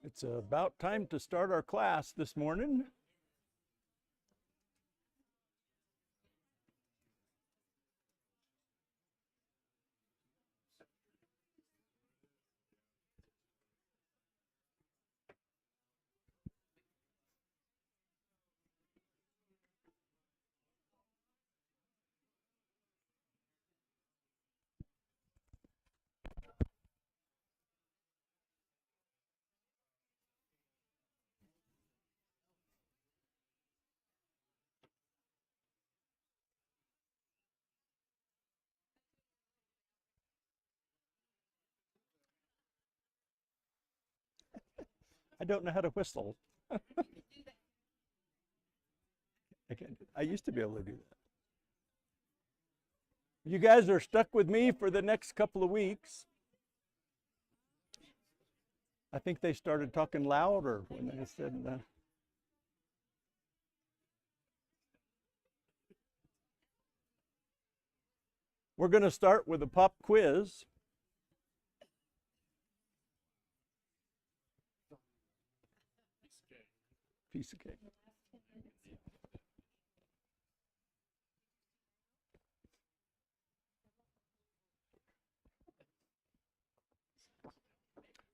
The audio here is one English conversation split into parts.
It's about time to start our class this morning. I don't know how to whistle. I used to be able to do that. You guys are stuck with me for the next couple of weeks. I think they started talking louder when they said we're going to start with a pop quiz. Piece of cake.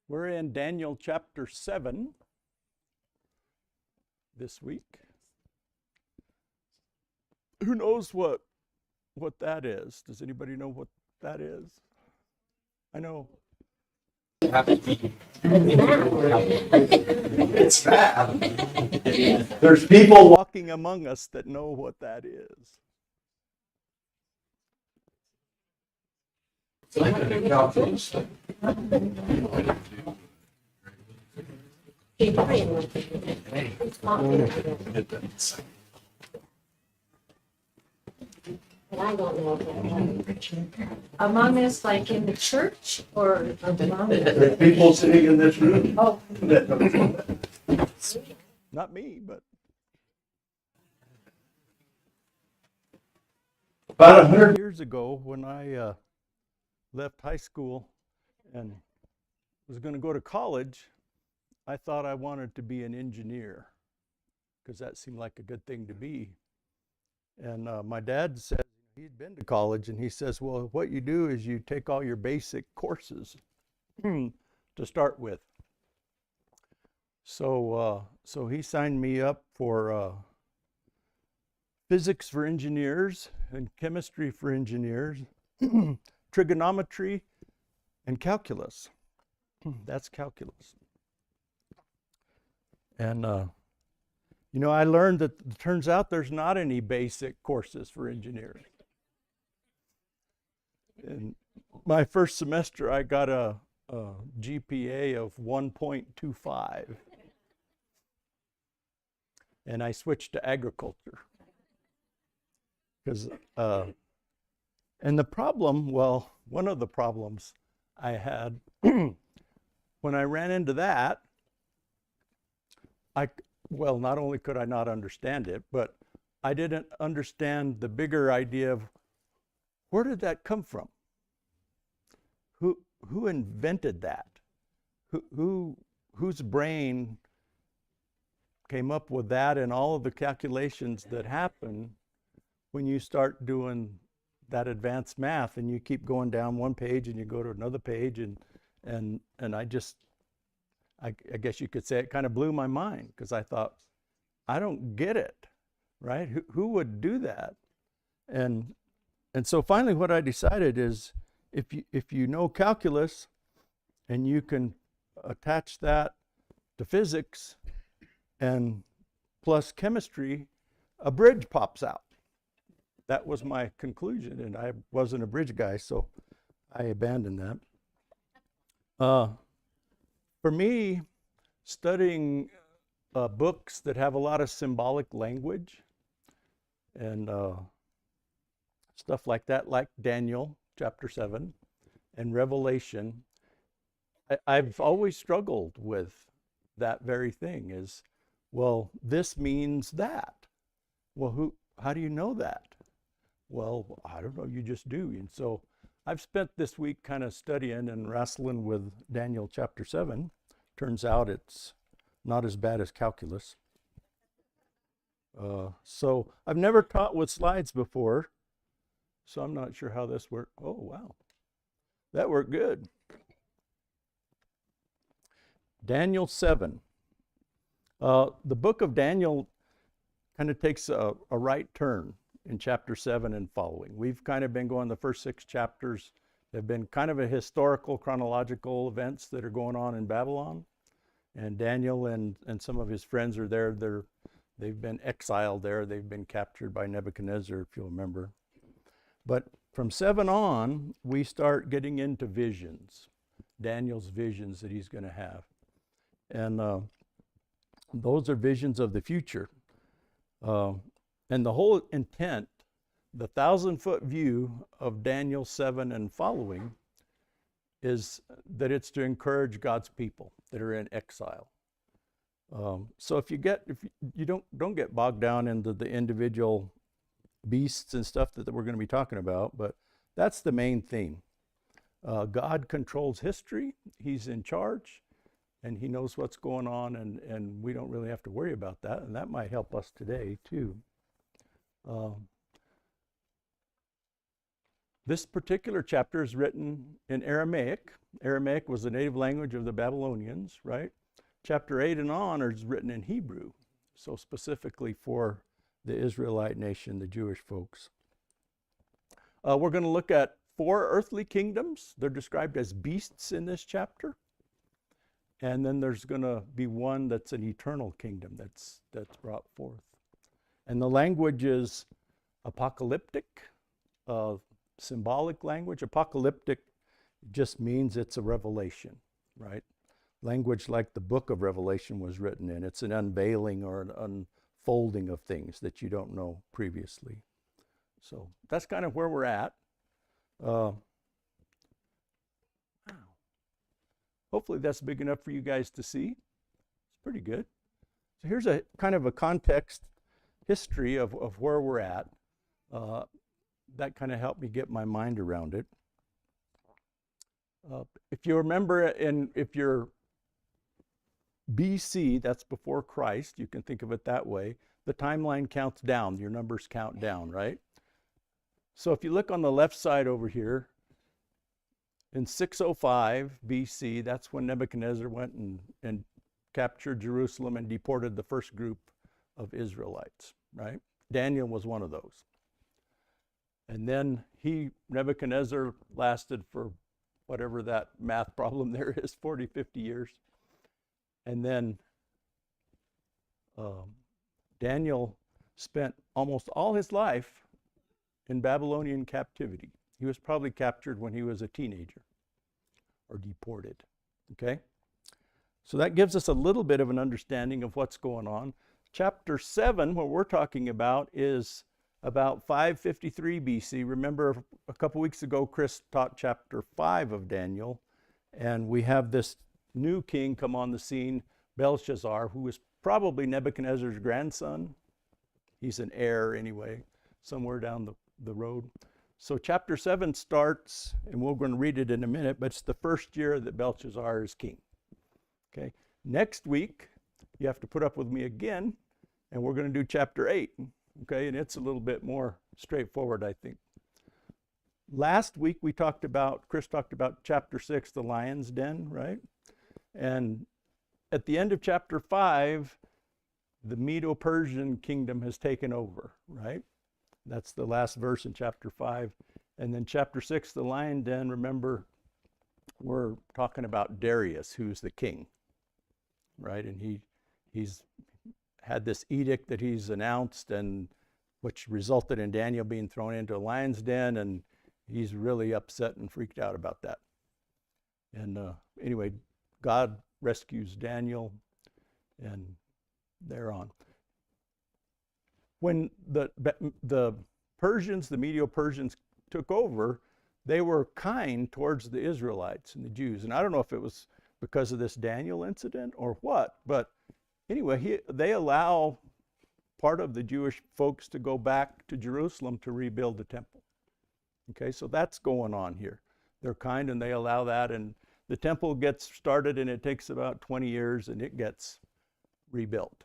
We're in Daniel chapter 7 this week. Who knows what that is? Does anybody know what that is? I know. It's bad. There's people walking among us that know what that is. I don't know. Among us, like in the church or among There's people sitting in this room. Oh, Not me, but About 100 years ago when I left high school and was going to go to college, I thought I wanted to be an engineer because that seemed like a good thing to be. And my dad said he'd been to college, and he says, well, what you do is you take all your basic courses to start with. So he signed me up for physics for engineers and chemistry for engineers, trigonometry and calculus. That's calculus. And I learned that it turns out there's not any basic courses for engineers. In my first semester, I got a GPA of 1.25. And I switched to agriculture. Because, and the problem, well, one of the problems I had when I ran into that, not only could I not understand it, but I didn't understand the bigger idea of where did that come from? Who invented that? Whose brain came up with that and all of the calculations that happen when you start doing that advanced math and you keep going down one page and you go to another page and I guess you could say it kind of blew my mind because I thought, I don't get it, right? Who would do that? And so finally what I decided is if you know calculus and you can attach that to physics and plus chemistry, a bridge pops out. That was my conclusion, and I wasn't a bridge guy, so I abandoned that. For me, studying books that have a lot of symbolic language and stuff like that, like Daniel chapter 7 and Revelation, I've always struggled with that very thing is, well, this means that. Well, how do you know that? Well, I don't know, you just do. And so I've spent this week kind of studying and wrestling with Daniel chapter 7 Turns out it's not as bad as calculus. So I've never taught with slides before, so I'm not sure how this worked. Oh, wow. That worked good. Daniel 7. The book of Daniel kind of takes a right turn in chapter 7 and following. We've kind of been going, the first 6 chapters have been kind of a historical, chronological events that are going on in Babylon. And Daniel and some of his friends are there. They've been exiled there. They've been captured by Nebuchadnezzar, if you'll remember. But from 7 on, we start getting into visions, Daniel's visions that he's going to have. And those are visions of the future. And the whole intent, the 1,000-foot view of Daniel 7 and following, is that it's to encourage God's people that are in exile. So if you don't get bogged down into the individual beasts and stuff that we're going to be talking about, but that's the main theme. God controls history. He's in charge, and he knows what's going on, and we don't really have to worry about that, and that might help us today too. This particular chapter is written in Aramaic. Aramaic was the native language of the Babylonians, right? Chapter 8 and on is written in Hebrew, so specifically for the Israelite nation, the Jewish folks. We're going to look at 4 earthly kingdoms. They're described as beasts in this chapter. And then there's going to be one that's an eternal kingdom that's brought forth. And the language is apocalyptic, symbolic language. Apocalyptic just means it's a revelation, right? Language like the book of Revelation was written in. It's an unveiling or an unfolding of things that you don't know previously. So that's kind of where we're at. Hopefully that's big enough for you guys to see. It's pretty good. So here's a kind of a context history of where we're at. That kind of helped me get my mind around it. If you remember, if you're BC, that's before Christ, you can think of it that way, the timeline counts down, your numbers count down, right? So if you look on the left side over here, in 605 BC, that's when Nebuchadnezzar went and captured Jerusalem and deported the first group of Israelites, right? Daniel was one of those. And then Nebuchadnezzar lasted for whatever that math problem there is, 40, 50 years. And then Daniel spent almost all his life in Babylonian captivity. He was probably captured when he was a teenager or deported, okay? So that gives us a little bit of an understanding of what's going on. Chapter 7, what we're talking about, is about 553 BC. Remember, a couple weeks ago, Chris taught chapter 5 of Daniel, and we have this new king come on the scene, Belshazzar, who was probably Nebuchadnezzar's grandson. He's an heir anyway, somewhere down the road. So chapter 7 starts, and we're going to read it in a minute, but it's the first year that Belshazzar is king. Okay. Next week, you have to put up with me again, and we're going to do chapter 8. Okay, and it's a little bit more straightforward, I think. Last week Chris talked about chapter 6, the lion's den, right? And at the end of chapter 5, the Medo-Persian kingdom has taken over, right? That's the last verse in chapter 5. And then chapter 6, the lion den, remember, we're talking about Darius, who's the king, right? And he's had this edict that he's announced, and which resulted in Daniel being thrown into a lion's den, and he's really upset and freaked out about that. And anyway, God rescues Daniel, and they're on. When the Persians, the Medo-Persians, took over, they were kind towards the Israelites and the Jews. And I don't know if it was because of this Daniel incident or what, but anyway, they allow part of the Jewish folks to go back to Jerusalem to rebuild the temple. Okay, so that's going on here. They're kind and they allow that, and the temple gets started and it takes about 20 years and it gets rebuilt.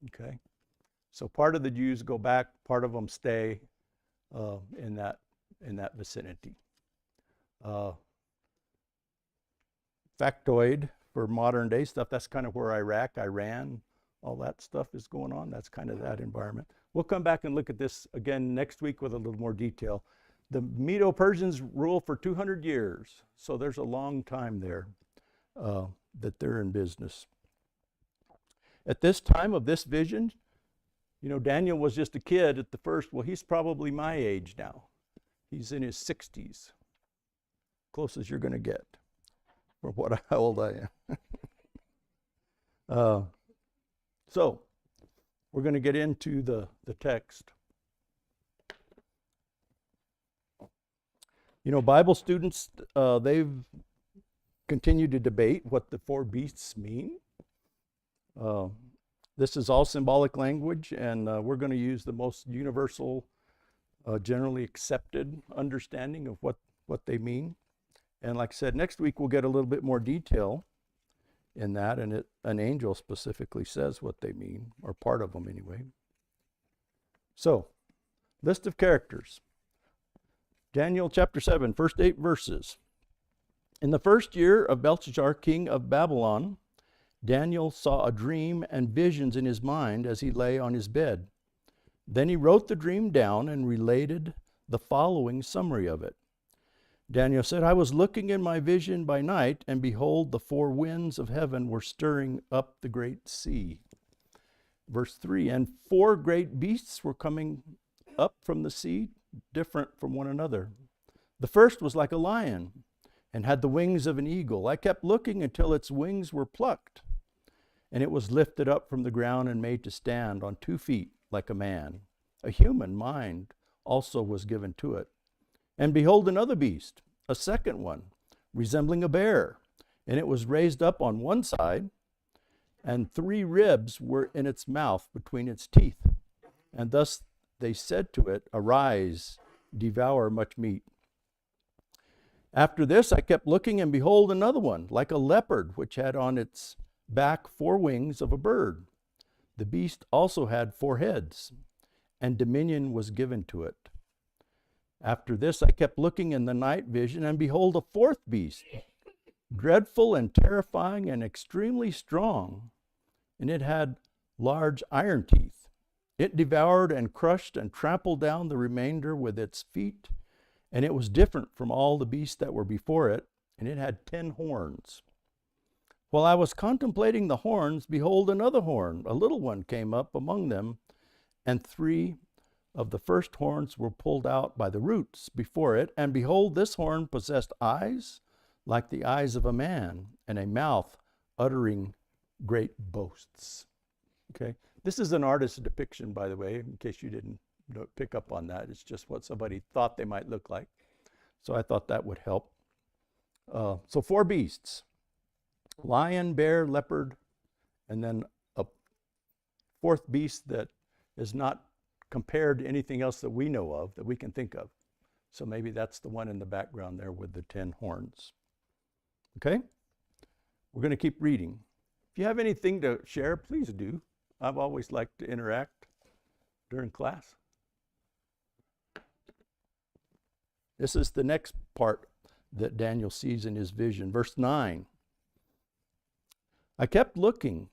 Okay? So part of the Jews go back, part of them stay in that vicinity. Factoid for modern day stuff, that's kind of where Iraq, Iran, all that stuff is going on. That's kind of that environment. We'll come back and look at this again next week with a little more detail. The Medo-Persians rule for 200 years, so there's a long time there that they're in business. At this time of this vision, you know, Daniel was just a kid at the first. Well, he's probably my age now. He's in his 60s, close as you're going to get for how old I am. So we're going to get into the text. You know, Bible students, they've continued to debate what the four beasts mean. This is all symbolic language, and we're going to use the most universal, generally accepted understanding of what they mean. And like I said, next week we'll get a little bit more detail in that, and an angel specifically says what they mean, or part of them anyway. So, list of characters. Daniel chapter 7, first 8 verses. In the first year of Belshazzar, king of Babylon, Daniel saw a dream and visions in his mind as he lay on his bed. Then he wrote the dream down and related the following summary of it. Daniel said, I was looking in my vision by night, and behold, the four winds of heaven were stirring up the great sea. Verse 3, and four great beasts were coming up from the sea, different from one another. The first was like a lion, and had the wings of an eagle. I kept looking until its wings were plucked, and it was lifted up from the ground and made to stand on 2 feet like a man. A human mind also was given to it. And behold, another beast, a second one, resembling a bear, and it was raised up on one side, and 3 ribs were in its mouth between its teeth. And thus they said to it, arise, devour much meat. After this I kept looking, and behold, another one, like a leopard, which had on its back 4 wings of a bird. The beast also had 4 heads, and dominion was given to it. After this I kept looking in the night vision, and behold, a 4th beast, dreadful and terrifying and extremely strong, and it had large iron teeth. It devoured and crushed and trampled down the remainder with its feet, and it was different from all the beasts that were before it, and it had 10 horns. While I was contemplating the horns, behold, another horn, a little one, came up among them, and 3 of the first horns were pulled out by the roots before it, and behold, this horn possessed eyes like the eyes of a man, and a mouth uttering great boasts. Okay, this is an artist's depiction, by the way, in case you didn't pick up on that. It's just what somebody thought they might look like. So I thought that would help. So 4 beasts: lion, bear, leopard, and then a 4th beast that is not compared to anything else that we know of, that we can think of. So maybe that's the one in the background there with the 10 horns. Okay? We're going to keep reading. If you have anything to share, please do. I've always liked to interact during class. This is the next part that Daniel sees in his vision. Verse 9. I kept looking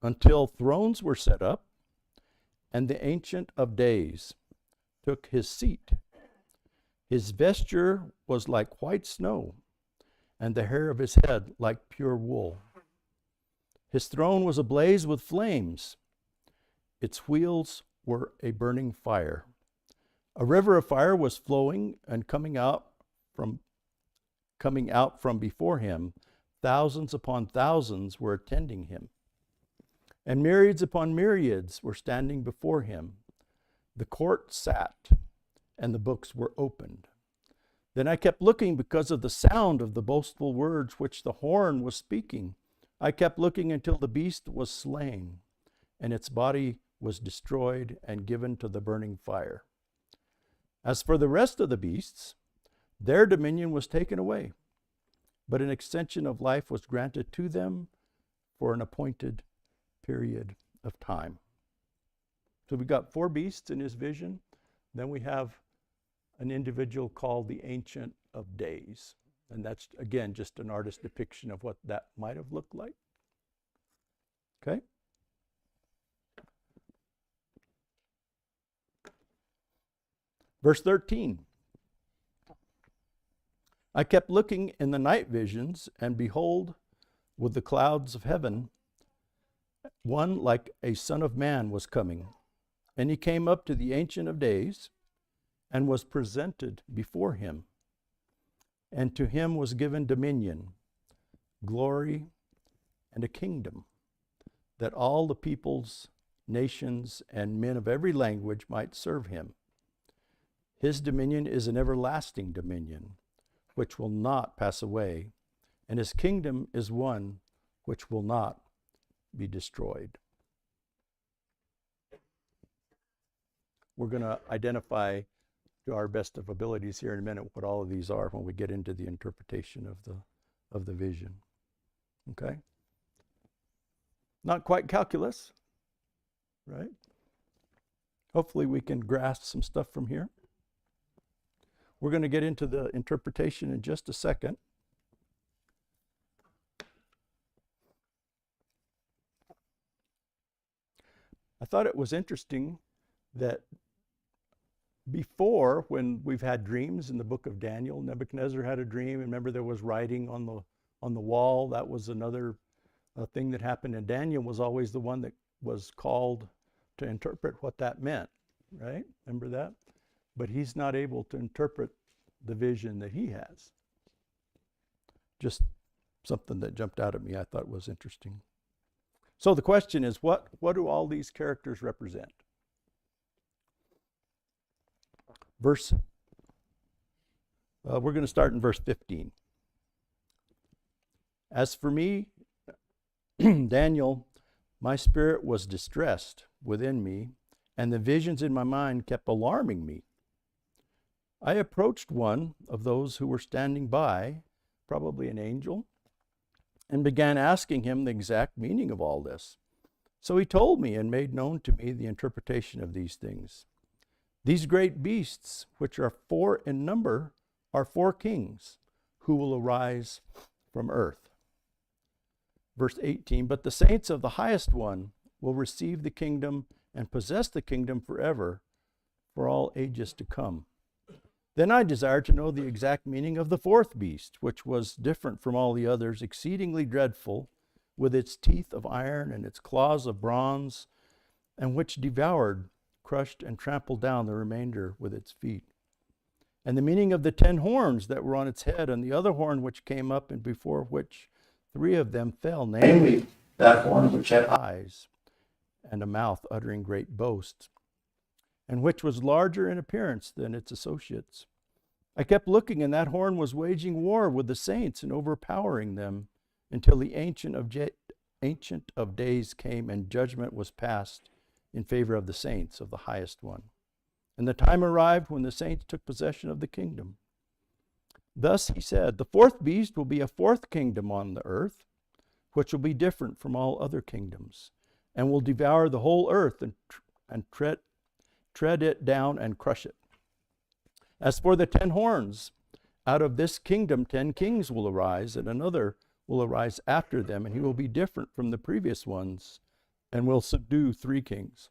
until thrones were set up, and the Ancient of Days took his seat. His vesture was like white snow, and the hair of his head like pure wool. His throne was ablaze with flames. Its wheels were a burning fire. A river of fire was flowing and coming out from before him. Thousands upon thousands were attending him, and myriads upon myriads were standing before him. The court sat, and the books were opened. Then I kept looking because of the sound of the boastful words which the horn was speaking. I kept looking until the beast was slain, and its body was destroyed and given to the burning fire. As for the rest of the beasts, their dominion was taken away, but an extension of life was granted to them for an appointed period of time. So we got 4 beasts in his vision. Then we have an individual called the Ancient of Days. And that's, again, just an artist's depiction of what that might have looked like. Okay? Verse 13. I kept looking in the night visions, and behold, with the clouds of heaven, one like a son of man was coming. And he came up to the Ancient of Days and was presented before him. And to him was given dominion, glory, and a kingdom, that all the peoples, nations, and men of every language might serve him. His dominion is an everlasting dominion, which will not pass away, and his kingdom is one which will not be destroyed. We're going to identify to our best of abilities here in a minute what all of these are when we get into the interpretation of the vision. Okay? Not quite calculus, right? Hopefully we can grasp some stuff from here. We're going to get into the interpretation in just a second. I thought it was interesting that before, when we've had dreams in the book of Daniel, Nebuchadnezzar had a dream. Remember, there was writing on the wall. That was another thing that happened. And Daniel was always the one that was called to interpret what that meant, right? Remember that? But he's not able to interpret the vision that he has. Just something that jumped out at me I thought was interesting. So the question is, what do all these characters represent? We're going to start in verse 15. As for me, Daniel, my spirit was distressed within me, and the visions in my mind kept alarming me. I approached one of those who were standing by, probably an angel, and began asking him the exact meaning of all this. So he told me and made known to me the interpretation of these things. These great beasts, which are 4 in number, are 4 kings who will arise from earth. Verse 18, but the saints of the highest one will receive the kingdom and possess the kingdom forever, for all ages to come. Then I desired to know the exact meaning of the 4th beast, which was different from all the others, exceedingly dreadful, with its teeth of iron and its claws of bronze, and which devoured, crushed, and trampled down the remainder with its feet. And the meaning of the 10 horns that were on its head, and the other horn which came up, and before which 3 of them fell, namely that horn which had eyes and a mouth uttering great boasts, and which was larger in appearance than its associates. I kept looking, and that horn was waging war with the saints and overpowering them, until the Ancient of Days came, and judgment was passed in favor of the saints of the highest one. And the time arrived when the saints took possession of the kingdom. Thus he said, the 4th beast will be a 4th kingdom on the earth, which will be different from all other kingdoms, and will devour the whole earth and tread it down and crush it. As for the 10 horns, out of this kingdom 10 kings will arise, and another will arise after them, and he will be different from the previous ones, and will subdue 3 kings.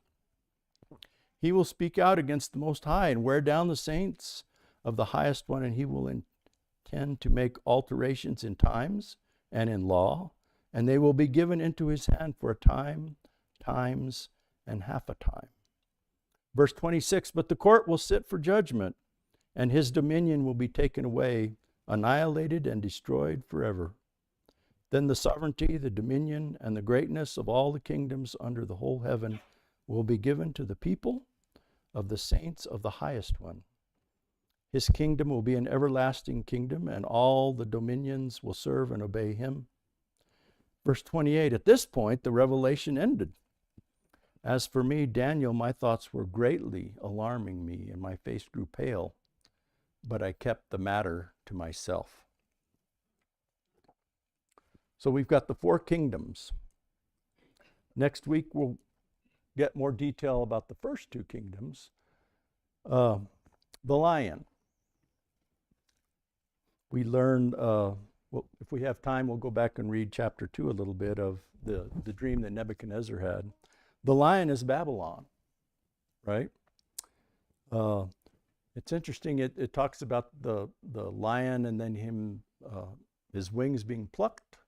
He will speak out against the Most High and wear down the saints of the highest one, and he will intend to make alterations in times and in law, and they will be given into his hand for a time, times, and half a time. Verse 26, but the court will sit for judgment, and his dominion will be taken away, annihilated and destroyed forever. Then the sovereignty, the dominion, and the greatness of all the kingdoms under the whole heaven will be given to the people of the saints of the highest one. His kingdom will be an everlasting kingdom, and all the dominions will serve and obey him. Verse 28, at this point, the revelation ended. As for me, Daniel, my thoughts were greatly alarming me, and my face grew pale, but I kept the matter to myself. So we've got the 4 kingdoms. Next week we'll get more detail about the first 2 kingdoms. The lion. We learned, well, if we have time, we'll go back and read chapter 2 a little bit of the dream that Nebuchadnezzar had. The lion is Babylon, right? It's interesting, it talks about the lion and then him, his wings being plucked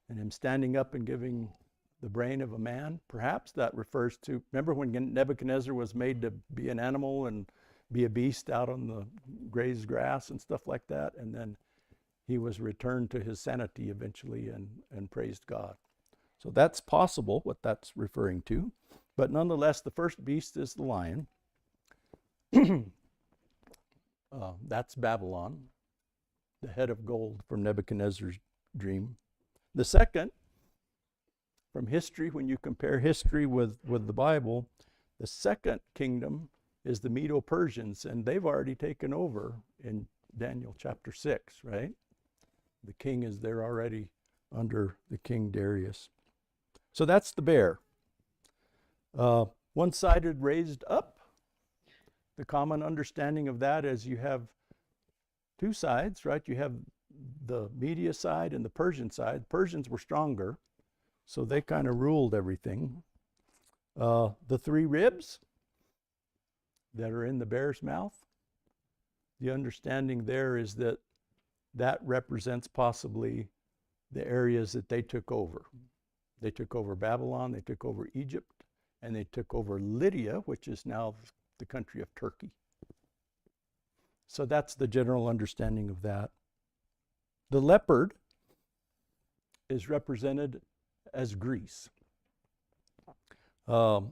and him standing up and giving the brain of a man. Perhaps that refers to, remember when Nebuchadnezzar was made to be an animal and be a beast out on the grazed grass and stuff like that, and then he was returned to his sanity eventually and praised God. So that's possible, what that's referring to. But nonetheless, the first beast is the lion. That's Babylon, the head of gold from Nebuchadnezzar's dream. The second, from history, when you compare history with the Bible, the second kingdom is the Medo-Persians, and they've already taken over in Daniel chapter 6, right? The king is there already under the King Darius. So that's the bear. One-sided raised up. The common understanding of that is you have 2 sides, right? You have the Media side and the Persian side. Persians were stronger, so they kind of ruled everything. The 3 ribs that are in the bear's mouth, the understanding there is that that represents possibly the areas that they took over. They took over Babylon, they took over Egypt, and they took over Lydia, which is now the country of Turkey. So that's the general understanding of that. The leopard is represented as Greece. More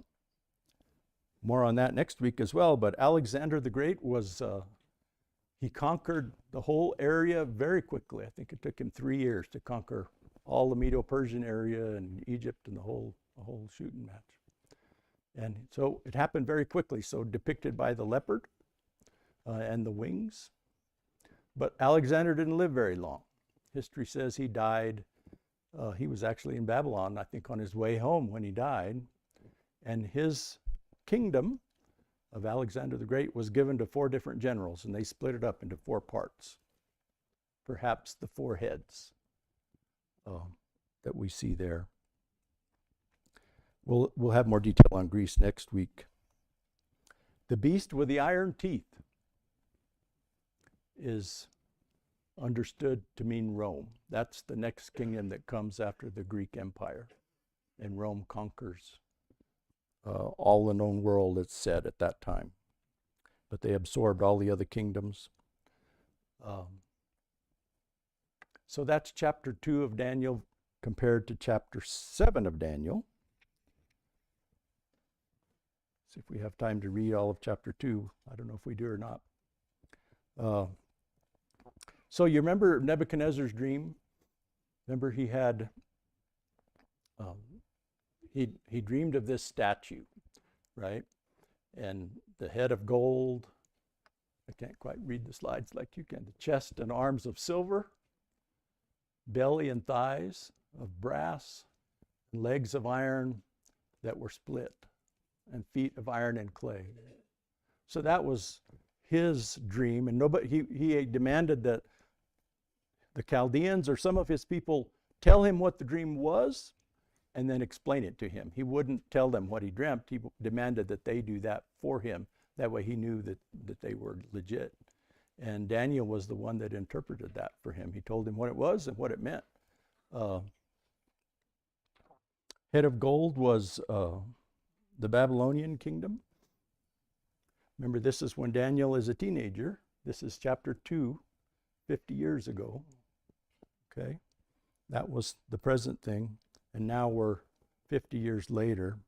on that next week as well, but Alexander the Great was, he conquered the whole area very quickly. I think it took him 3 years to conquer all the Medo-Persian area and Egypt and the whole shooting match. And so it happened very quickly, so depicted by the leopard and the wings. But Alexander didn't live very long. History says he died, he was actually in Babylon, I think on his way home when he died. And his kingdom of Alexander the Great was given to 4 different generals, and they split it up into 4 parts. Perhaps the 4 heads that we see there. We'll have more detail on Greece next week. The beast with the iron teeth is understood to mean Rome. That's the next kingdom that comes after the Greek Empire. And Rome conquers all the known world, it's said at that time. But they absorbed all the other kingdoms. So that's chapter 2 of Daniel compared to chapter 7 of Daniel. See if we have time to read all of chapter 2. I don't know if we do or not. So you remember Nebuchadnezzar's dream? Remember he had, he dreamed of this statue, right? And the head of gold. I can't quite read the slides like you can. The chest and arms of silver, belly and thighs of brass, and legs of iron that were split, and feet of iron and clay. So that was his dream, and he demanded that the Chaldeans or some of his people tell him what the dream was and then explain it to him. He wouldn't tell them what he dreamt. He demanded that they do that for him. That way he knew that they were legit. And Daniel was the one that interpreted that for him. He told him what it was and what it meant. Head of gold was the Babylonian kingdom. Remember, this is when Daniel is a teenager. This is chapter 2, 50 years ago. Okay? That was the present thing. And now we're 50 years later.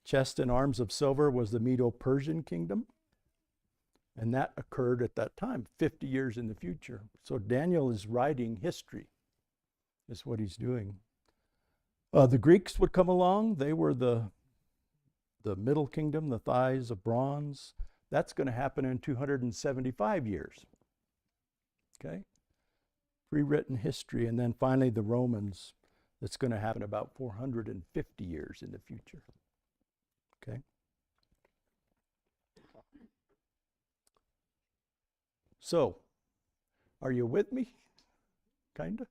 Chest and arms of silver was the Medo-Persian kingdom. And that occurred at that time, 50 years in the future. So Daniel is writing history, is what he's doing. The Greeks would come along. They were the middle kingdom, the thighs of bronze. That's going to happen in 275 years. Okay? pre-written history, and then finally the Romans. That's going to happen about 450 years in the future. Okay. So, are you with me? Kinda?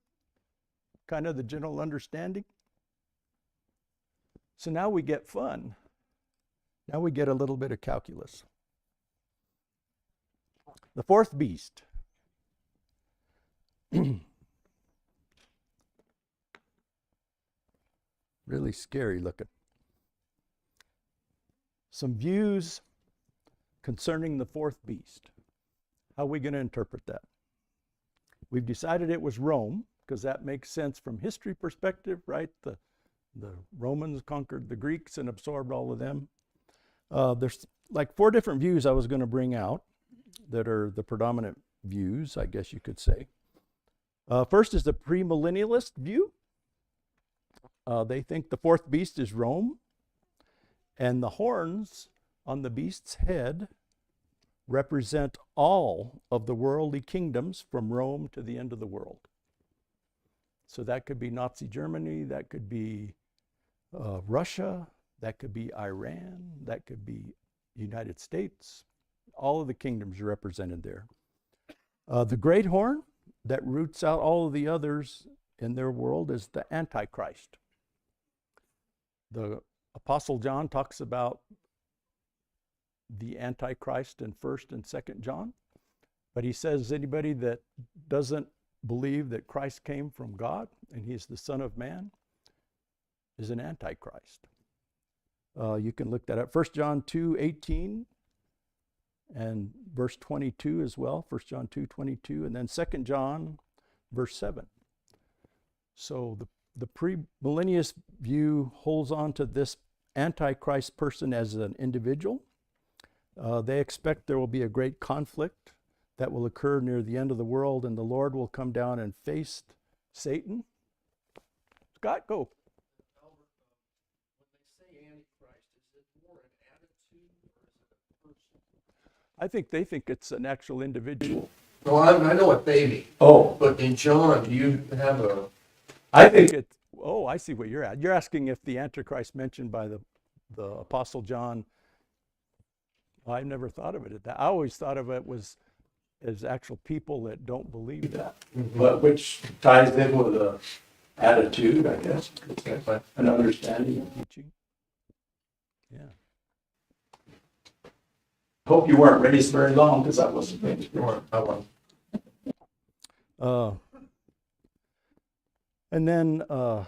Kind of the general understanding? So now we get fun. Now we get a little bit of calculus. The fourth beast. Really scary looking. Some views concerning the fourth beast. How are we going to interpret that? We've decided it was Rome, because that makes sense from history perspective, right? The Romans conquered the Greeks and absorbed all of them. There's like 4 different views I was going to bring out that are the predominant views, I guess you could say. First is the premillennialist view. They think the fourth beast is Rome, and the horns on the beast's head represent all of the worldly kingdoms from Rome to the end of the world. So that could be Nazi Germany, that could be Russia, that could be Iran, that could be United States. All of the kingdoms are represented there. The great horn that roots out all of the others in their world is the Antichrist. The Apostle John talks about the Antichrist in 1st and 2nd John, but he says anybody that doesn't believe that Christ came from God and he's the Son of Man is an Antichrist. You can look that up. 1 John 2:18 and verse 22 as well. 1 John 2:22, and then 2 John verse 7. So the premillennialist view holds on to this Antichrist person as an individual. They expect there will be a great conflict that will occur near the end of the world, and the Lord will come down and face Satan. Scott, go. Albert, when they say Antichrist, is it more an attitude or is it a person? I think they think it's an actual individual. No, I know what they mean, Oh, but in John, do you have a, I think it's, oh, I see what you're at. You're asking if the Antichrist mentioned by the Apostle John, I never thought of it at that. I always thought of it as actual people that don't believe that. But which ties in with the attitude, I guess, an understanding of teaching. Yeah. Hope you weren't raised very long, because I wasn't raised very long. or, I want, And then,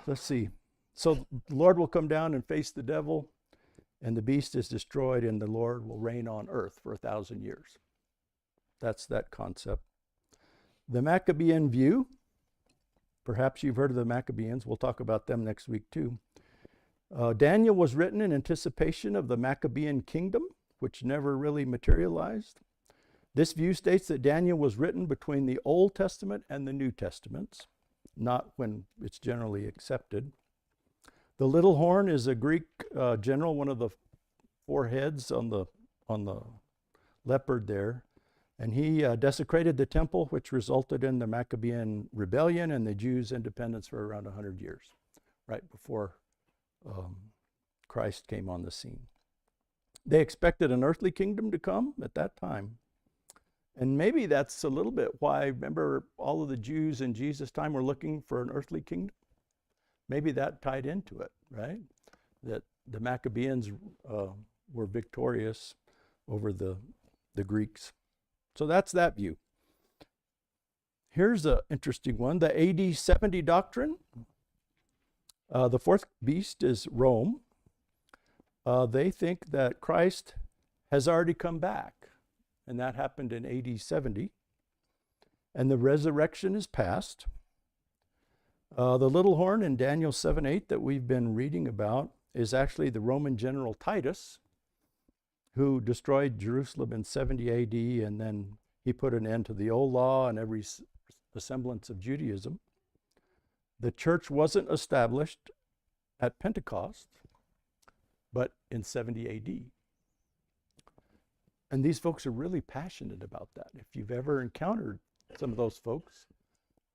let's see. So the Lord will come down and face the devil, and the beast is destroyed, and the Lord will reign on earth for 1,000 years. That's that concept. The Maccabean view. Perhaps you've heard of the Maccabeans. We'll talk about them next week too. Daniel was written in anticipation of the Maccabean kingdom, which never really materialized. This view states that Daniel was written between the Old Testament and the New Testaments, not when it's generally accepted. The little horn is a Greek general, one of the 4 heads on the leopard there. And he desecrated the temple, which resulted in the Maccabean rebellion and the Jews' independence for around 100 years, right before Christ came on the scene. They expected an earthly kingdom to come at that time. And maybe that's a little bit why, remember, all of the Jews in Jesus' time were looking for an earthly kingdom? Maybe that tied into it, right? That the Maccabeans were victorious over the Greeks. So that's that view. Here's an interesting one, the AD 70 doctrine. The fourth beast is Rome. They think that Christ has already come back, and that happened in AD 70, and the resurrection is past. The little horn in Daniel 7:8 that we've been reading about is actually the Roman general Titus, who destroyed Jerusalem in 70 AD, and then he put an end to the old law and every semblance of Judaism. The church wasn't established at Pentecost, but in 70 AD. And these folks are really passionate about that. If you've ever encountered some of those folks,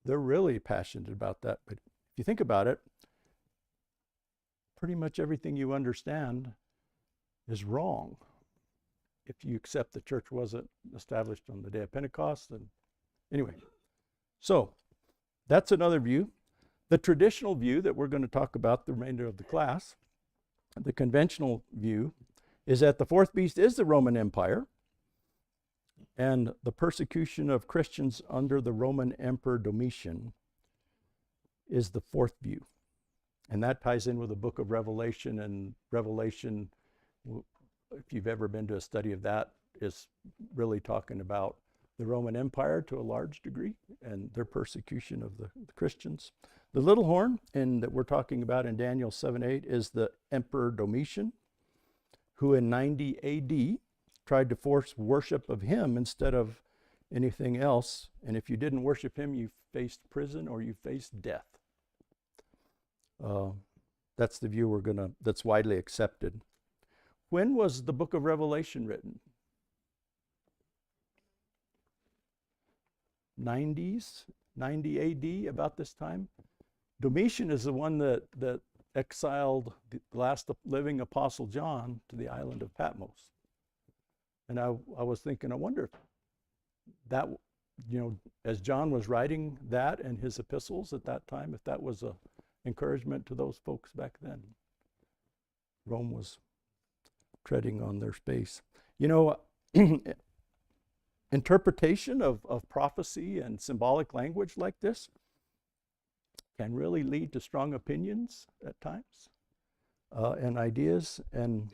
They're really passionate about that. But if you think about it, pretty much everything you understand is wrong if you accept the church wasn't established on the day of Pentecost. And anyway, so that's another view. The traditional view that we're going to talk about the remainder of the class, the conventional view, is that the fourth beast is the Roman Empire, and the persecution of Christians under the Roman Emperor Domitian is the fourth view. And that ties in with the book of Revelation, and Revelation, if you've ever been to a study of that, is really talking about the Roman Empire to a large degree and their persecution of the Christians. The little horn that we're talking about in Daniel 7:8 is the Emperor Domitian, who in 90 AD tried to force worship of him instead of anything else. And if you didn't worship him, you faced prison or you faced death. That's the view that's widely accepted. When was the book of Revelation written? 90s, 90 AD, about this time. Domitian is the one that exiled the last living apostle John to the island of Patmos. And I was thinking, I wonder if that, as John was writing that and his epistles at that time, if that was a encouragement to those folks back then. Rome was treading on their space. Interpretation of prophecy and symbolic language like this can really lead to strong opinions at times and ideas. And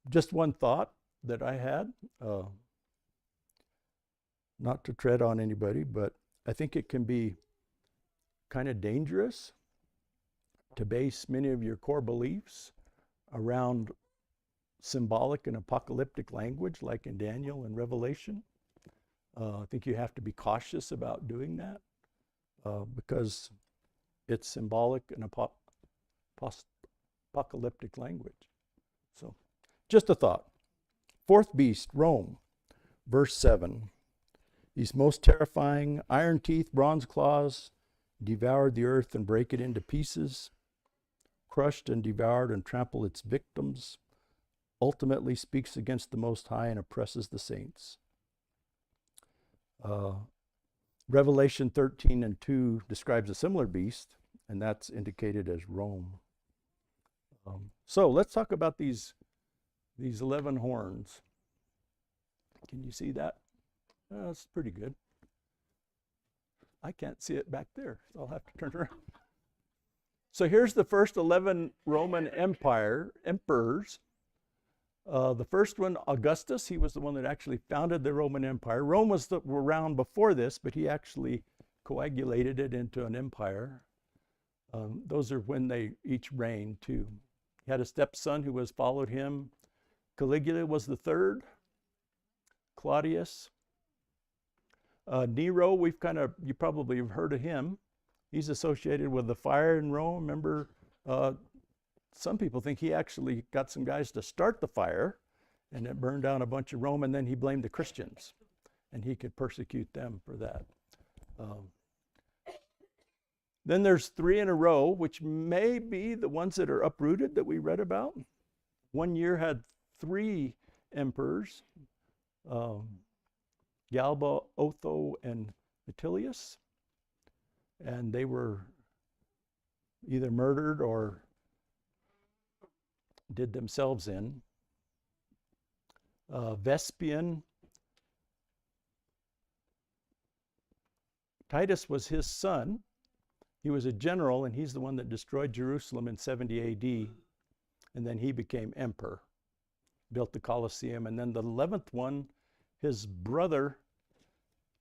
just one thought that I had, not to tread on anybody, but I think it can be kind of dangerous to base many of your core beliefs around symbolic and apocalyptic language like in Daniel and Revelation. I think you have to be cautious about doing that because it's symbolic and apocalyptic language. So just a thought. Fourth beast, Rome, verse 7. He's most terrifying, iron teeth, bronze claws, devoured the earth and break it into pieces, crushed and devoured and trampled its victims, ultimately speaks against the Most High and oppresses the saints. Revelation 13:2 describes a similar beast, and that's indicated as Rome. So let's talk about these 11 horns. Can you see that? That's pretty good. I can't see it back there, so I'll have to turn around. So here's the first 11 Roman emperors. The first one, Augustus, he was the one that actually founded the Roman Empire. Rome was around before this, but he actually coagulated it into an empire. Those are when they each reigned too. He had a stepson who followed him. Caligula was the third. Claudius. Nero, you probably have heard of him. He's associated with the fire in Rome. Remember, some people think he actually got some guys to start the fire and it burned down a bunch of Rome, and then he blamed the Christians and he could persecute them for that. Then there's 3 in a row, which may be the ones that are uprooted that we read about. One year had 3 emperors, Galba, Otho, and Vitellius, and they were either murdered or did themselves in. Vespasian, Titus was his son. He was a general, and he's the one that destroyed Jerusalem in 70 AD, and then he became emperor, built the Colosseum. And then the 11th one, his brother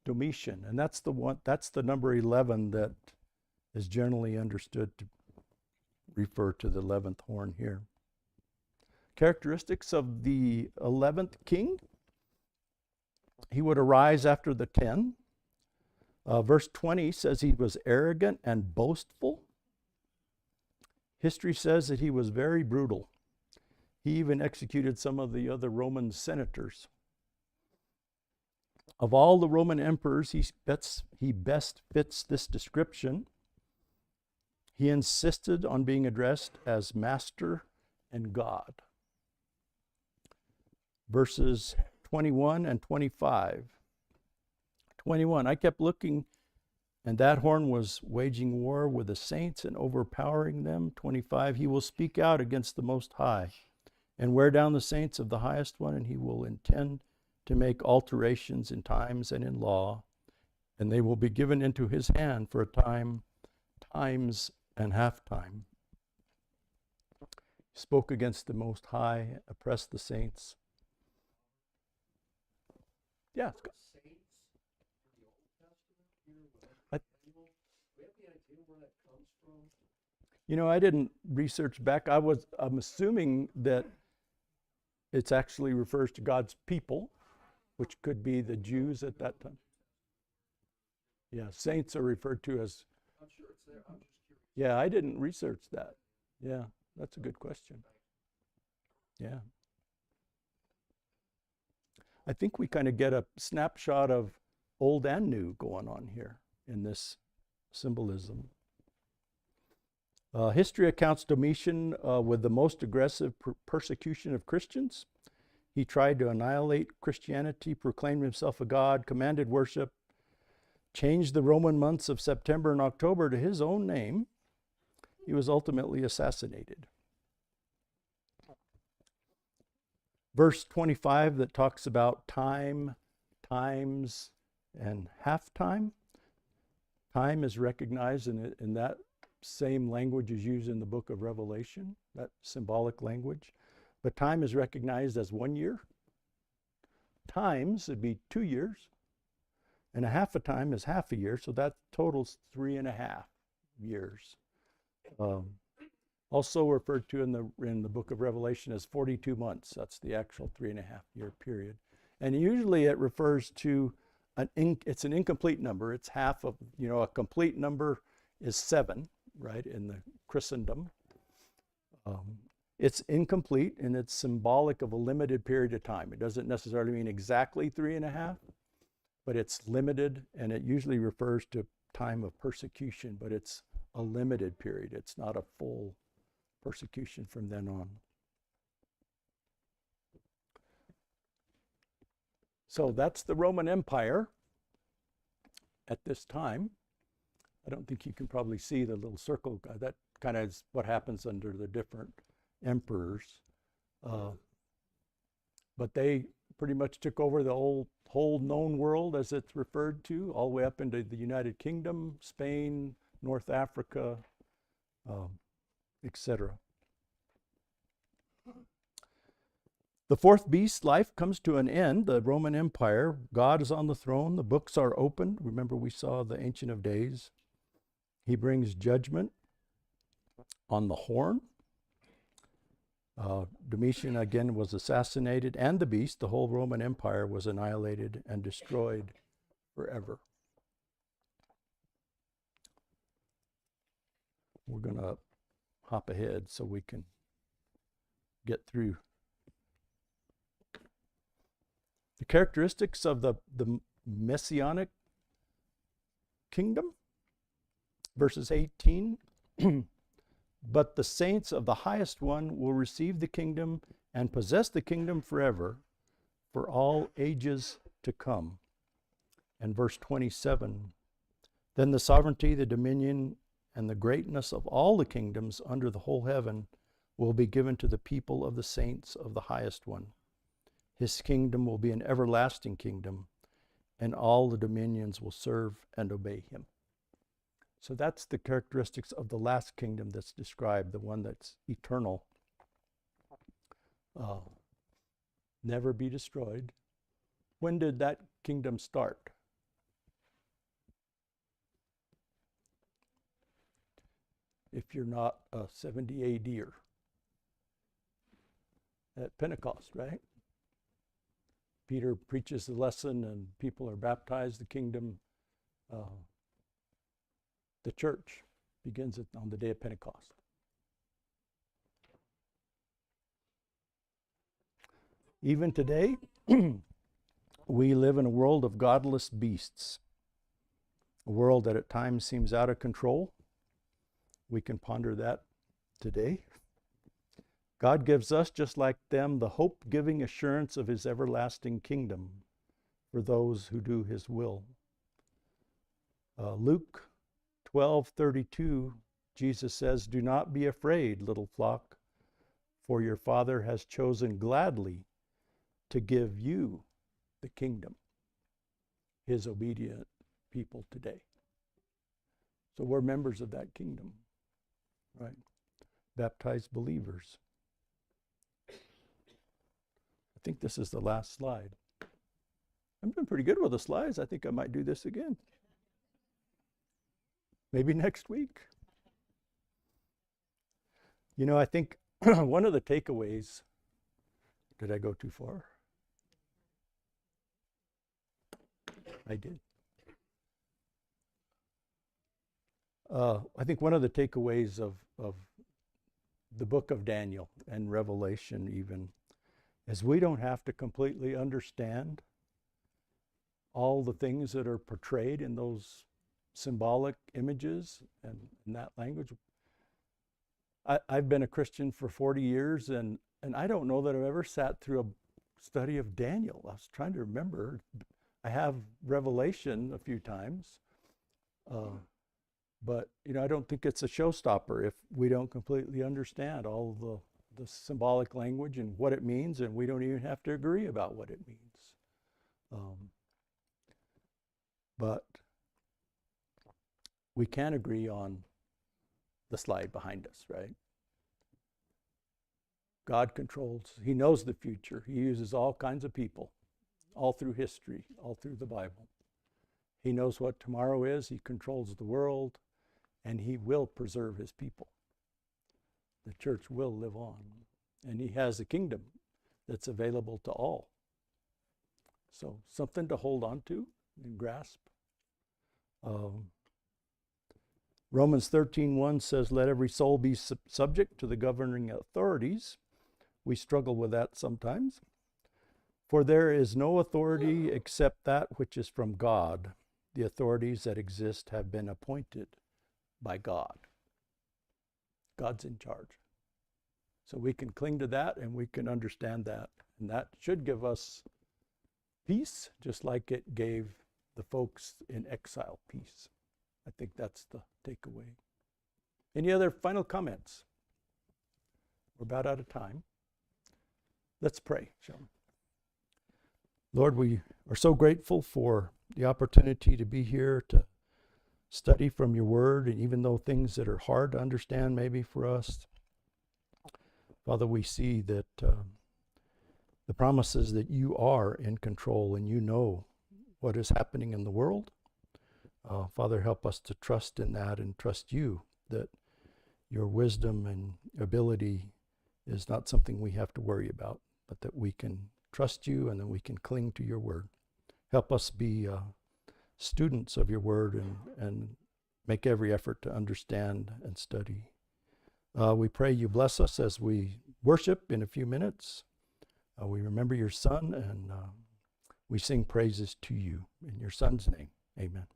Domitian, and that's the number 11 that is generally understood to refer to the 11th horn here. Characteristics of the 11th king: he would arise after the 10. Verse 20 says he was arrogant and boastful. History says that he was very brutal. He even executed some of the other Roman senators. Of all the Roman emperors, he best fits this description. He insisted on being addressed as Master and God. Verses 21 and 25. 21, I kept looking, and that horn was waging war with the saints and overpowering them. 25, he will speak out against the Most High and wear down the saints of the Highest One, and he will intend to make alterations in times and in law, and they will be given into his hand for a time, times, and half time. He spoke against the Most High, oppressed the saints. Yeah. Saints in the Old Testament here with I- Daniel. Do we have any idea where that comes from? You know, I didn't research back. I'm assuming that it's actually refers to God's people, which could be the Jews at that time. Yeah, saints are referred to as. I'm sure it's there. I'm just curious. Yeah, I didn't research that. Yeah, that's a good question. Yeah. I think we kind of get a snapshot of old and new going on here in this symbolism. History accounts Domitian with the most aggressive persecution of Christians. He tried to annihilate Christianity, proclaimed himself a god, commanded worship, changed the Roman months of September and October to his own name. He was ultimately assassinated. Verse 25 that talks about time, times, and halftime. Time is recognized in that same language is used in the book of Revelation, that symbolic language. But time is recognized as 1 year. Times would be 2 years. And a half a time is half a year, so that totals 3.5 years. Also referred to in the book of Revelation as 42 months. That's the actual 3.5 year period. And usually it refers to it's an incomplete number. It's half of, a complete number is 7, right, in the Christendom. It's incomplete and it's symbolic of a limited period of time. It doesn't necessarily mean exactly 3.5, but it's limited, and it usually refers to time of persecution, but it's a limited period. It's not a full persecution from then on. So that's the Roman Empire at this time. I don't think you can probably see the little circle. That kind of is what happens under the different emperors. But they pretty much took over the whole known world, as it's referred to, all the way up into the United Kingdom, Spain, North Africa, etc. The fourth beast life comes to an end, the Roman Empire. God is on the throne. The books are opened. Remember, we saw the Ancient of Days. He brings judgment on the horn. Domitian again was assassinated, and the beast, the whole Roman Empire, was annihilated and destroyed forever. We're going to hop ahead so we can get through. The characteristics of the Messianic kingdom, verses 18. But the saints of the Highest One will receive the kingdom and possess the kingdom forever, for all ages to come. And verse 27, then the sovereignty, the dominion, and the greatness of all the kingdoms under the whole heaven will be given to the people of the saints of the Highest One. His kingdom will be an everlasting kingdom, and all the dominions will serve and obey him. So that's the characteristics of the last kingdom that's described, the one that's eternal, never be destroyed. When did that kingdom start? If you're not a 70 AD'er. At Pentecost, right? Peter preaches the lesson and people are baptized. The kingdom, the church begins on the day of Pentecost. Even today, we live in a world of godless beasts, a world that at times seems out of control. We can ponder that today. God gives us, just like them, the hope-giving assurance of his everlasting kingdom for those who do his will. Luke 12:32, Jesus says, "Do not be afraid, little flock, for your Father has chosen gladly to give you the kingdom," his obedient people today. So we're members of that kingdom, right? Baptized believers. I think this is the last slide. I'm doing pretty good with the slides. I think I might do this again. Maybe next week. You know, I think one of the takeaways, did I go too far? I did. I think one of the takeaways of the book of Daniel and Revelation even is we don't have to completely understand all the things that are portrayed in those symbolic images and in that language. I've been a Christian for 40 years, and I don't know that I've ever sat through a study of Daniel. I was trying to remember. I have Revelation a few times, but you know, I don't think it's a showstopper if we don't completely understand all the symbolic language and what it means, and we don't even have to agree about what it means. But we can agree on the slide behind us, right? God controls. He knows the future. He uses all kinds of people, all through history, all through the Bible. He knows what tomorrow is. He controls the world, and he will preserve his people. The church will live on, and he has a kingdom that's available to all. So something to hold on to and grasp. Romans 13:1 says, "Let every soul be subject to the governing authorities." We struggle with that sometimes. "For there is no authority except that which is from God. The authorities that exist have been appointed by God." God's in charge. So we can cling to that and we can understand that. And that should give us peace, just like it gave the folks in exile peace. I think that's the takeaway. Any other final comments? We're about out of time. Let's pray, shall we? Lord, we are so grateful for the opportunity to be here to study from your word, and even though things that are hard to understand maybe for us, Father, we see that the promises that you are in control and you know what is happening in the world. Father, help us to trust in that and trust you, that your wisdom and ability is not something we have to worry about, but that we can trust you and that we can cling to your word. Help us be students of your word and make every effort to understand and study. We pray you bless us as we worship in a few minutes. We remember your son, and we sing praises to you. In your son's name, amen.